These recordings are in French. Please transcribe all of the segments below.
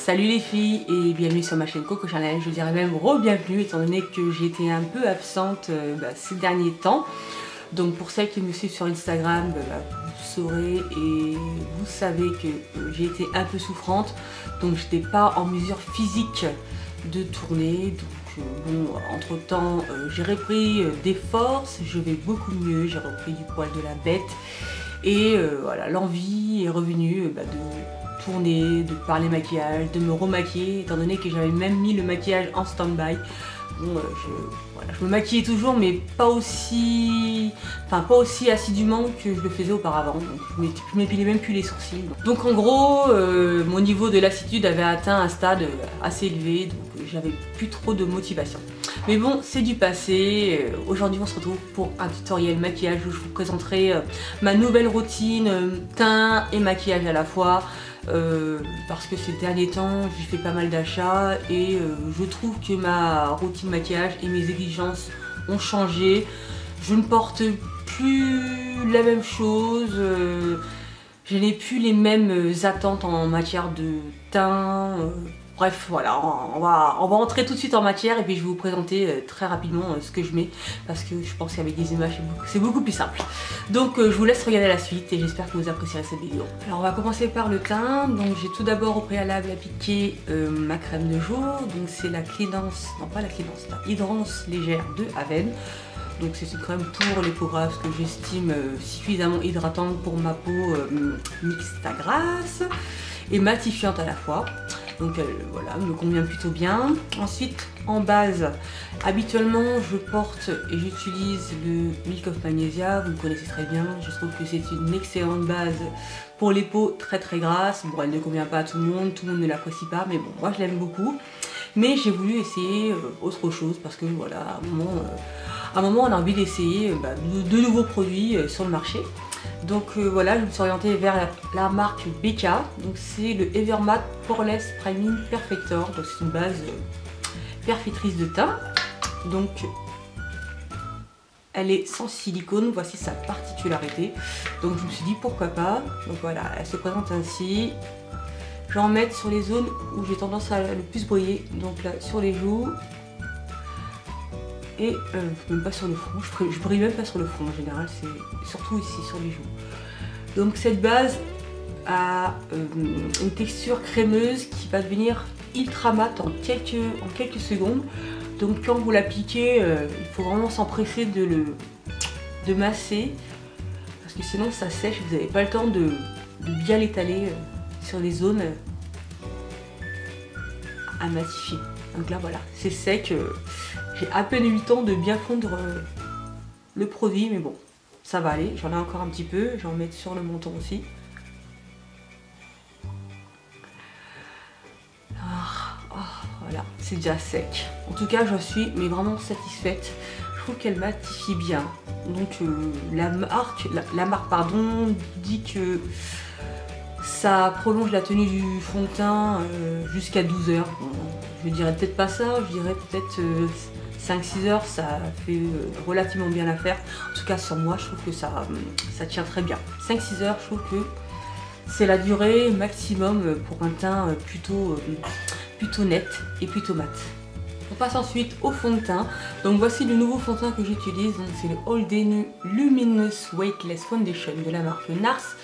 Salut les filles et bienvenue sur ma chaîne Coco Chanel, je dirais même re-bienvenue étant donné que j'ai été un peu absente ces derniers temps. Donc pour celles qui me suivent sur Instagram, vous saurez et vous savez que j'ai été un peu souffrante, donc je n'étais pas en mesure physique de tourner. Donc bon, entre temps j'ai repris des forces, je vais beaucoup mieux, j'ai repris du poil de la bête et voilà, l'envie est revenue de tourner, de parler maquillage, de me remaquiller, étant donné que j'avais même mis le maquillage en stand-by. Bon, je me maquillais toujours, mais pas aussi assidûment que je le faisais auparavant. Donc, je m'épilais même plus les sourcils. Donc en gros, mon niveau de lassitude avait atteint un stade assez élevé, donc j'avais plus trop de motivation. Mais bon, c'est du passé. Aujourd'hui, on se retrouve pour un tutoriel maquillage où je vous présenterai ma nouvelle routine teint et maquillage à la fois. Parce que ces derniers temps j'ai fait pas mal d'achats et je trouve que ma routine maquillage et mes exigences ont changé. Je ne porte plus la même chose, je n'ai plus les mêmes attentes en matière de teint. Bref, voilà, on va rentrer tout de suite en matière et puis je vais vous présenter très rapidement ce que je mets parce que je pense qu'avec des images c'est beaucoup plus simple. Donc je vous laisse regarder la suite et j'espère que vous apprécierez cette vidéo. Alors on va commencer par le teint. Donc j'ai tout d'abord au préalable appliqué ma crème de jour. Donc c'est la Clédance, non pas la Clédance, la Hydrance légère de Aven. Donc c'est une crème pour les peaux grasses que j'estime suffisamment hydratante pour ma peau mixte à grasse et matifiante à la fois. Donc voilà, me convient plutôt bien. Ensuite, en base, habituellement je porte et j'utilise le Milk of Magnesia, vous le connaissez très bien. Je trouve que c'est une excellente base pour les peaux très grasses. Bon, elle ne convient pas à tout le monde ne l'apprécie pas, mais bon, moi je l'aime beaucoup. Mais j'ai voulu essayer autre chose parce que voilà, à un moment on a envie d'essayer de nouveaux produits sur le marché. Donc voilà, je me suis orientée vers la marque BK. Donc c'est le Evermatte Poreless Priming Perfector. Donc c'est une base perfectrice de teint. Donc elle est sans silicone, voici sa particularité. Donc je me suis dit pourquoi pas. Donc voilà, elle se présente ainsi. Je vais en mettre sur les zones où j'ai tendance à le plus briller. Donc là sur les joues. Et même pas sur le front, je brille même pas sur le front en général, c'est surtout ici sur les joues. Donc cette base a une texture crémeuse qui va devenir ultra mat en quelques secondes. Donc quand vous l'appliquez, il faut vraiment s'empresser de masser, parce que sinon ça sèche, vous n'avez pas le temps de bien l'étaler sur les zones à matifier. Donc là voilà, c'est sec. J'ai à peine eu le temps de bien fondre le produit, mais bon, ça va aller. J'en ai encore un petit peu, je vais en mettre sur le menton aussi. Voilà, c'est déjà sec. En tout cas, je suis vraiment satisfaite. Je trouve qu'elle matifie bien. Donc la marque dit que ça prolonge la tenue du fond de teint jusqu'à 12 heures. Bon, je dirais peut-être pas ça, je dirais peut-être 5-6 heures, ça fait relativement bien l'affaire. En tout cas sur moi, je trouve que ça tient très bien. 5-6 heures, je trouve que c'est la durée maximum pour un teint plutôt net et plutôt mat. On passe ensuite au fond de teint. Donc voici le nouveau fond de teint que j'utilise. C'est le All Day Luminous Weightless Foundation de la marque NARS.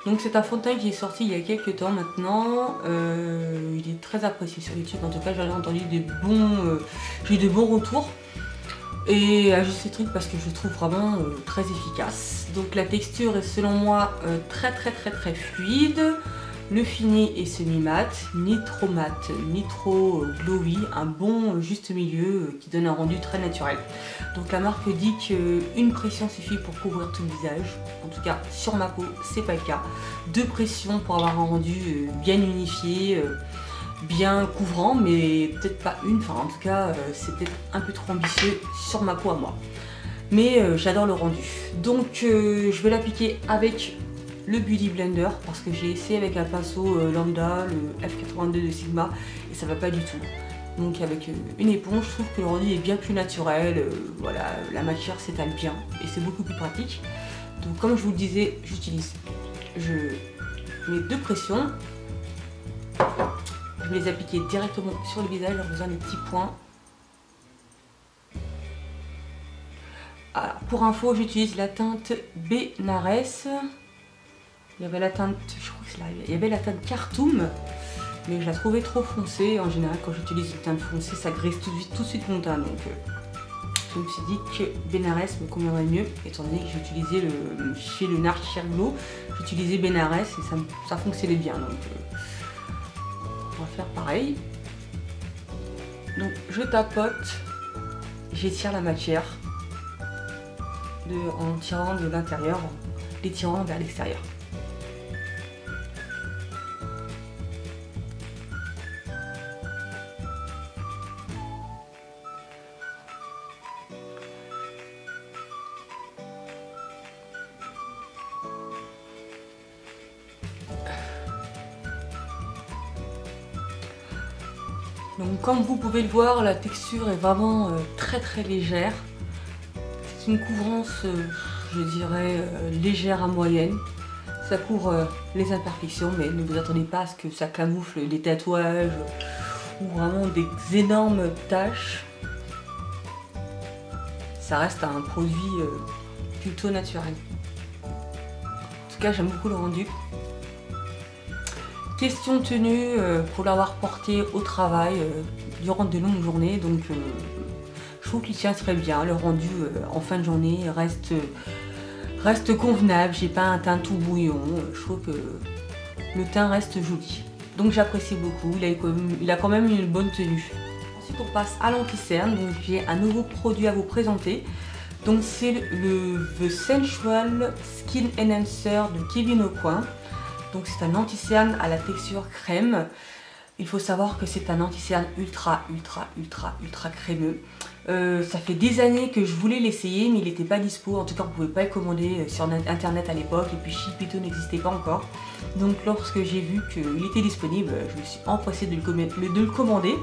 Donc c'est un fond de teint qui est sorti il y a quelques temps maintenant. Il est très apprécié sur YouTube. En tout cas, j'en ai entendu j'ai eu de bons retours. Et à juste ces trucs parce que je trouve vraiment très efficace. Donc la texture est selon moi très fluide. Le fini est semi-mat, ni trop mat, ni trop glowy, un bon juste milieu qui donne un rendu très naturel. Donc la marque dit qu'une pression suffit pour couvrir tout le visage. En tout cas sur ma peau c'est pas le cas. 2 pressions pour avoir un rendu bien unifié, bien couvrant, mais peut-être pas une. Enfin en tout cas c'est peut-être un peu trop ambitieux sur ma peau à moi. Mais j'adore le rendu. Donc je vais l'appliquer avec le Beauty Blender parce que j'ai essayé avec un pinceau lambda, le F82 de Sigma, et ça va pas du tout. Donc avec une éponge, je trouve que le rendu est bien plus naturel, voilà, la matière s'étale bien et c'est beaucoup plus pratique. Donc comme je vous le disais, je mets 2 pressions je vais les appliquer directement sur le visage en faisant des petits points. Alors, pour info, j'utilise la teinte Benares. Il y avait la teinte, je crois que c'est là, il y avait la teinte Khartoum, mais je la trouvais trop foncée. En général, quand j'utilise une teinte foncée, ça grise tout de suite mon teint. Donc, je me suis dit que Benares me conviendrait mieux, étant donné que j'utilisais chez le Nash Glow, j'utilisais Benares et ça fonctionnait bien. Donc, on va faire pareil. Donc, je tapote, j'étire la matière en tirant de l'intérieur, en l'étirant vers l'extérieur. Donc comme vous pouvez le voir, la texture est vraiment très légère. C'est une couvrance, je dirais, légère à moyenne. Ça couvre les imperfections, mais ne vous attendez pas à ce que ça camoufle des tatouages ou vraiment des énormes taches. Ça reste un produit plutôt naturel. En tout cas, j'aime beaucoup le rendu. Question tenue pour l'avoir porté au travail durant de longues journées, donc je trouve qu'il tient très bien. Le rendu en fin de journée reste convenable, j'ai pas un teint tout bouillon, je trouve que le teint reste joli. Donc j'apprécie beaucoup, il a quand même une bonne tenue. Ensuite on passe à l'anti-cerne, donc j'ai un nouveau produit à vous présenter. Donc c'est le The Sensual Skin Enhancer de Kevyn Aucoin. Donc c'est un anti-cerne à la texture crème. Il faut savoir que c'est un anti-cerne ultra crémeux. Ça fait des années que je voulais l'essayer, mais il n'était pas dispo. En tout cas, on ne pouvait pas le commander sur internet à l'époque. Et puis Shipito n'existait pas encore. Donc lorsque j'ai vu qu'il était disponible, je me suis empressée de le commander.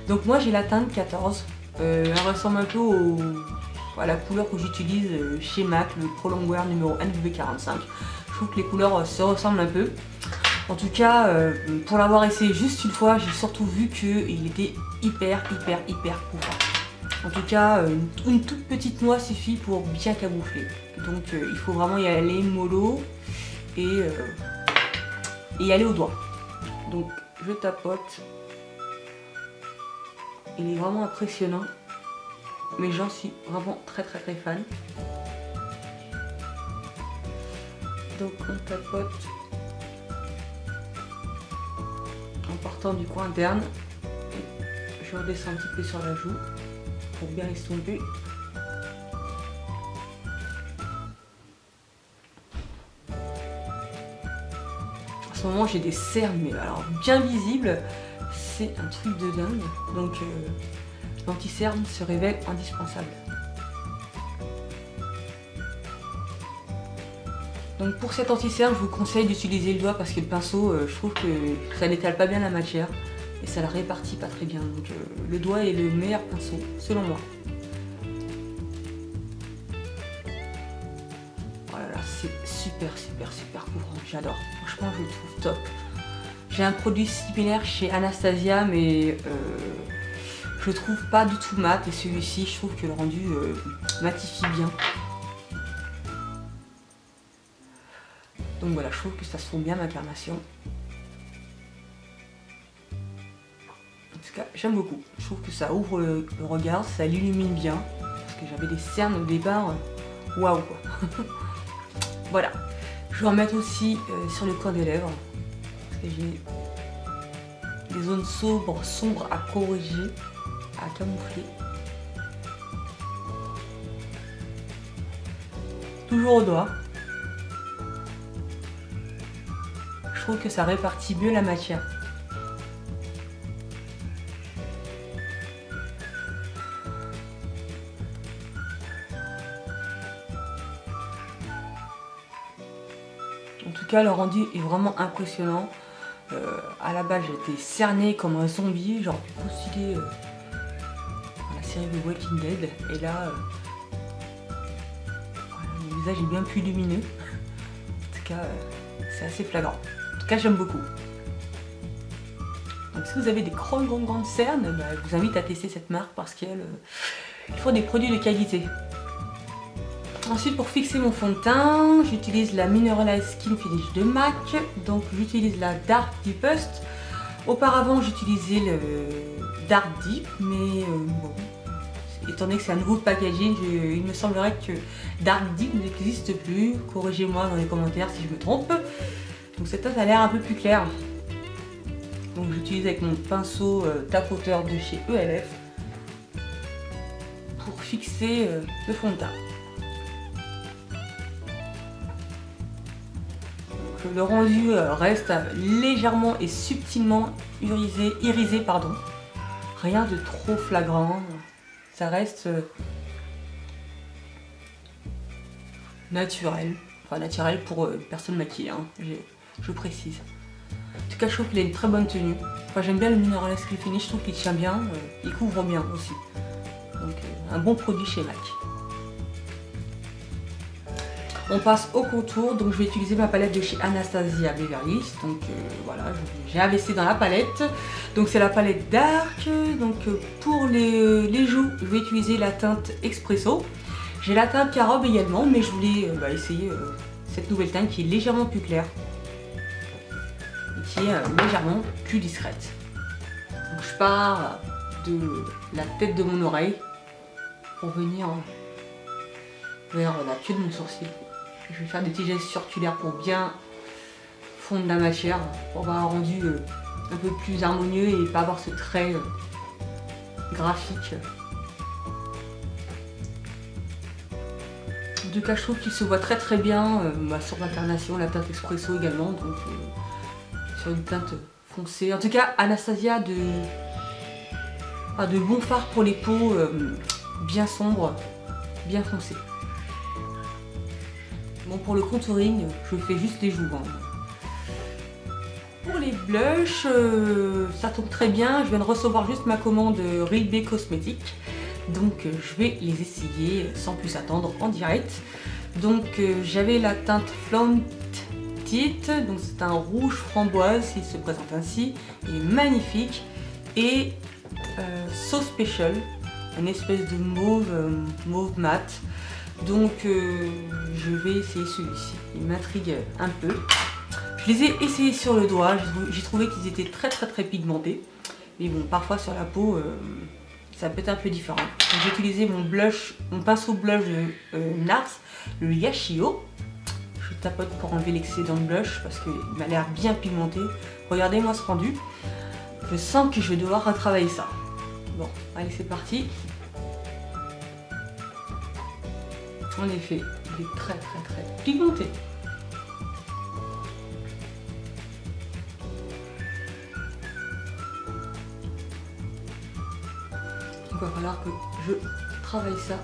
Donc moi j'ai la teinte 14. Elle ressemble un peu à la couleur que j'utilise chez MAC, le Prolongwear numéro NV45. Je trouve que les couleurs se ressemblent un peu. En tout cas, pour l'avoir essayé juste une fois, j'ai surtout vu qu'il était hyper couvrant. En tout cas, une toute petite noix suffit pour bien camoufler. Donc il faut vraiment y aller mollo et y aller au doigt. Donc je tapote. Il est vraiment impressionnant. Mais j'en suis vraiment très fan. Donc on tapote en partant du coin interne. Et je redescends un petit peu sur la joue pour bien estomper. En ce moment j'ai des cernes, mais alors bien visibles, c'est un truc de dingue. Donc l'anti-cerne se révèle indispensable. Donc pour cet anti-cerne, je vous conseille d'utiliser le doigt parce que le pinceau, je trouve que ça n'étale pas bien la matière et ça la répartit pas très bien. Donc le doigt est le meilleur pinceau, selon moi. Oh là là, c'est super couvrant, j'adore. Franchement, je le trouve top. J'ai un produit similaire chez Anastasia, mais je le trouve pas du tout mat. Et celui-ci, je trouve que le rendu matifie bien. Donc voilà, je trouve que ça se fond bien ma carnation. En tout cas, j'aime beaucoup. Je trouve que ça ouvre le regard, ça l'illumine bien. Parce que j'avais des cernes au départ, waouh quoi. Voilà. Je vais en mettre aussi sur le coin des lèvres. Parce que j'ai des zones sombres à corriger, à camoufler. Toujours au doigt. Je trouve que ça répartit mieux la matière. En tout cas, le rendu est vraiment impressionnant. À la base, j'étais cernée comme un zombie, j'aurais pu postuler dans la série de Walking Dead. Et là, voilà, le visage est bien plus lumineux. En tout cas, c'est assez flagrant. En tout cas, j'aime beaucoup. Donc si vous avez des grandes cernes, bah, je vous invite à tester cette marque parce qu'ils font des produits de qualité. Ensuite, pour fixer mon fond de teint, j'utilise la Mineralized Skin Finish de MAC. Donc j'utilise la Dark Deepest. Auparavant, j'utilisais le Dark Deep, mais bon, étant donné que c'est un nouveau packaging, il me semblerait que Dark Deep n'existe plus. Corrigez-moi dans les commentaires si je me trompe. Donc cette teinte a l'air un peu plus claire. Donc j'utilise avec mon pinceau tapoteur de chez ELF pour fixer le fond de teint. Donc, le rendu reste légèrement et subtilement irisé, pardon. Rien de trop flagrant. Ça reste naturel. Enfin naturel pour une personne maquillée, hein, je précise. En tout cas, je trouve qu'il a une très bonne tenue. Enfin, j'aime bien le Mineralized Skin Finish, je trouve qu'il tient bien, il couvre bien aussi. Donc, un bon produit chez MAC. On passe au contour, donc je vais utiliser ma palette de chez Anastasia Beverly Hills. Donc voilà, j'ai investi dans la palette. Donc c'est la palette Dark. Donc pour les joues, je vais utiliser la teinte Espresso. J'ai la teinte Carob également, mais je voulais essayer cette nouvelle teinte qui est légèrement plus claire. Et qui est légèrement plus discrète. Donc je pars de la tête de mon oreille pour venir vers la queue de mon sourcil. Je vais faire des petits gestes circulaires pour bien fondre la matière, pour avoir un rendu un peu plus harmonieux et pas avoir ce trait graphique. En tout cas, je trouve qu'il se voit très bien sur l'incarnation, la teinte Espresso également, donc sur une teinte foncée. En tout cas, Anastasia a de bons fards pour les peaux bien sombres, bien foncées. Bon, pour le contouring, je fais juste les joues. Pour les blushs, ça tombe très bien. Je viens de recevoir juste ma commande Real B Cosmetics. Donc je vais les essayer sans plus attendre en direct. Donc j'avais la teinte Flaunt Tint. Donc c'est un rouge framboise, il se présente ainsi. Il est magnifique. Et So Special, une espèce de mauve mat. Donc je vais essayer celui-ci, il m'intrigue un peu. Je les ai essayés sur le doigt, j'ai trouvé qu'ils étaient très pigmentés. Mais bon, parfois sur la peau, ça peut être un peu différent. J'ai utilisé mon pinceau blush de NARS, le Yashio. Je tapote pour enlever l'excédent de blush parce qu'il m'a l'air bien pigmenté. Regardez-moi ce rendu. Je sens que je vais devoir retravailler ça. Bon, allez, c'est parti. En effet, il est très pigmenté. Il va falloir que je travaille ça.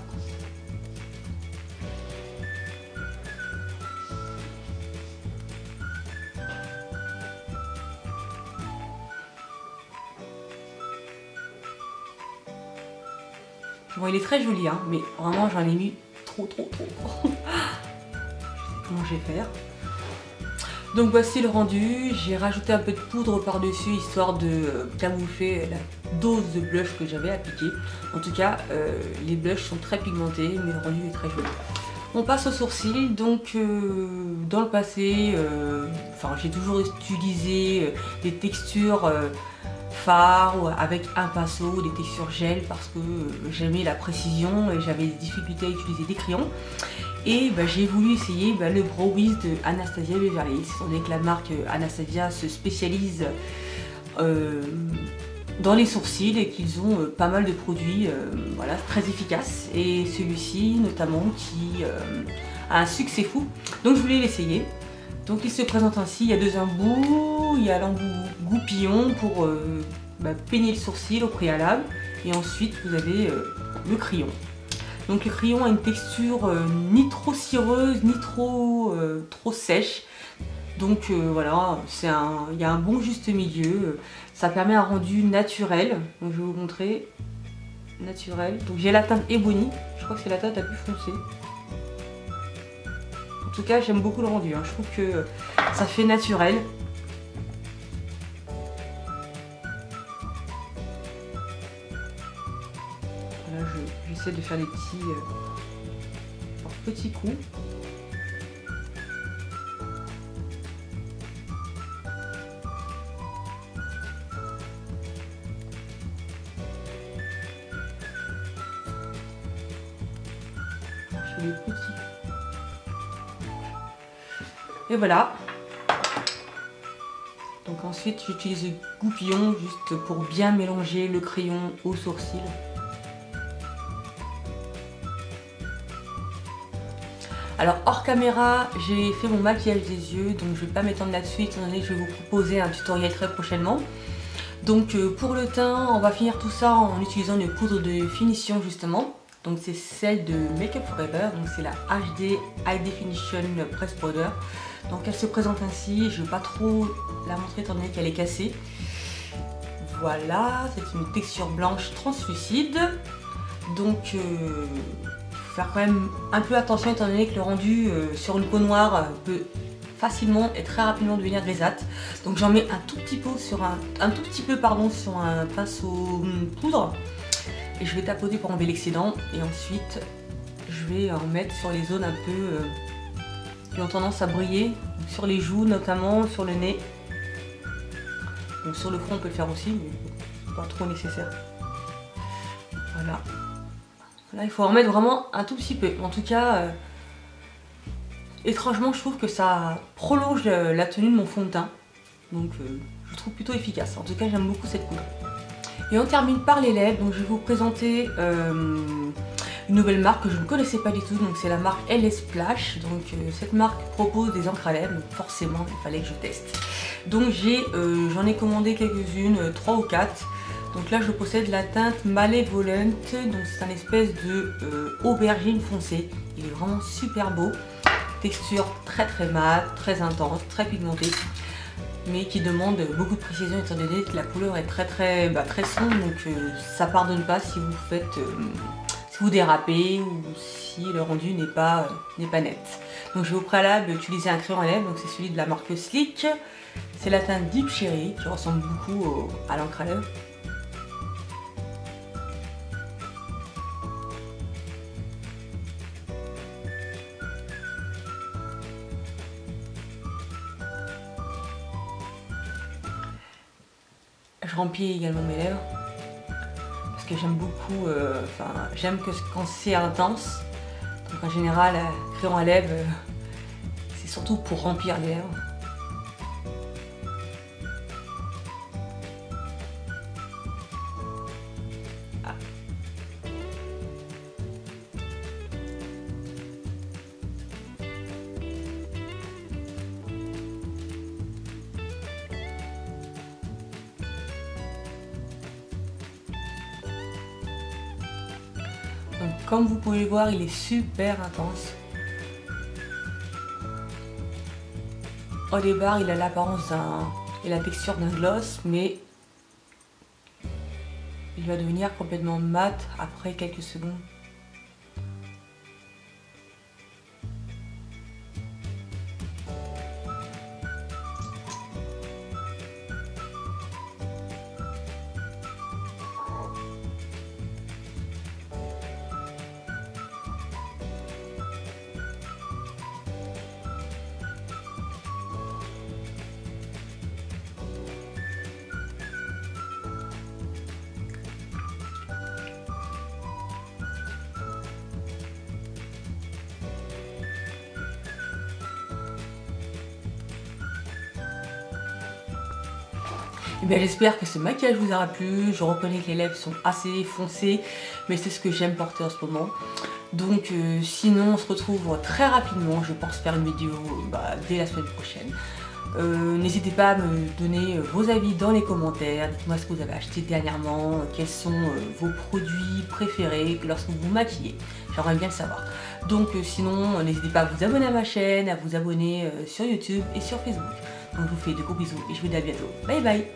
Bon, il est très joli, hein, mais vraiment j'en ai mis trop. Je sais comment je vais faire. Donc voici le rendu. J'ai rajouté un peu de poudre par-dessus histoire de camoufler la dose de blush que j'avais appliqué. En tout cas, les blushs sont très pigmentés, mais le rendu est très joli. On passe aux sourcils. Donc dans le passé, j'ai toujours utilisé des textures fards avec un pinceau, des textures gel parce que j'aimais la précision et j'avais des difficultés à utiliser des crayons. Et j'ai voulu essayer le Brow Wiz de Anastasia Beverly Hills. On est que la marque Anastasia se spécialise dans les sourcils et qu'ils ont pas mal de produits très efficaces. Et celui-ci notamment qui a un succès fou. Donc je voulais l'essayer. Donc il se présente ainsi, il y a deux embouts, il y a l'embout goupillon pour peigner le sourcil au préalable. Et ensuite vous avez le crayon. Donc le crayon a une texture ni trop cireuse, ni trop sèche. Donc voilà, il y a un bon juste milieu. Ça permet un rendu naturel. Donc je vais vous montrer. Naturel. Donc j'ai la teinte Ebony. Je crois que c'est la teinte la plus foncée. En tout cas, j'aime beaucoup le rendu. Je trouve que ça fait naturel. Là, j'essaie de faire des petits coups. Je fais des petits. Et voilà. Donc ensuite, j'utilise le goupillon juste pour bien mélanger le crayon au sourcil. Alors hors caméra, j'ai fait mon maquillage des yeux, donc je ne vais pas m'étendre là-dessus étant donné que je vais vous proposer un tutoriel très prochainement. Donc pour le teint, on va finir tout ça en utilisant une poudre de finition justement. Donc c'est celle de Make Up For Ever, donc c'est la HD High Definition Press Powder. Donc elle se présente ainsi, je ne vais pas trop la montrer étant donné qu'elle est cassée. Voilà, c'est une texture blanche translucide. Donc faire quand même un peu attention étant donné que le rendu sur une peau noire peut facilement et très rapidement devenir grisâtre. Donc j'en mets un tout petit peu sur un pinceau poudre et je vais tapoter pour enlever l'excédent et ensuite je vais en mettre sur les zones un peu qui ont tendance à briller, sur les joues notamment, sur le nez. Donc sur le front on peut le faire aussi mais pas trop nécessaire. Voilà. Là, il faut en mettre vraiment un tout petit peu. En tout cas, étrangement, je trouve que ça prolonge la tenue de mon fond de teint. Donc, je trouve plutôt efficace. En tout cas, j'aime beaucoup cette poudre. Et on termine par les lèvres. Donc, je vais vous présenter une nouvelle marque que je ne connaissais pas du tout. Donc, c'est la marque LS Splash. Donc, cette marque propose des encres à lèvres. Donc, forcément, il fallait que je teste. Donc, j'en ai commandé quelques-unes, 3 ou 4. Donc là je possède la teinte Malevolent, donc c'est un espèce de aubergine foncée. Il est vraiment super beau, texture très mat, très intense, très pigmentée, mais qui demande beaucoup de précision étant donné que la couleur est très sombre, donc ça pardonne pas si vous faites, si vous dérapez ou si le rendu n'est pas net. Donc je vais au préalable utiliser un crayon à lèvres, donc c'est celui de la marque Sleek, c'est la teinte Deep Cherry qui ressemble beaucoup à l'encre à lèvres. Je remplis également mes lèvres parce que j'aime beaucoup, j'aime que quand c'est intense. Donc en général, crayon à lèvres, c'est surtout pour remplir les lèvres. Ah. Donc, comme vous pouvez le voir, il est super intense. Au départ, il a l'apparence et la texture d'un gloss, mais il va devenir complètement mat après quelques secondes. J'espère que ce maquillage vous aura plu. Je reconnais que les lèvres sont assez foncées, mais c'est ce que j'aime porter en ce moment. Donc sinon on se retrouve très rapidement, je pense faire une vidéo dès la semaine prochaine. N'hésitez pas à me donner vos avis dans les commentaires, dites-moi ce que vous avez acheté dernièrement, quels sont vos produits préférés lorsque vous vous maquillez, j'aimerais bien le savoir. Donc sinon n'hésitez pas à vous abonner à ma chaîne, à vous abonner sur YouTube et sur Facebook. Donc je vous fais de gros bisous et je vous dis à bientôt. Bye bye.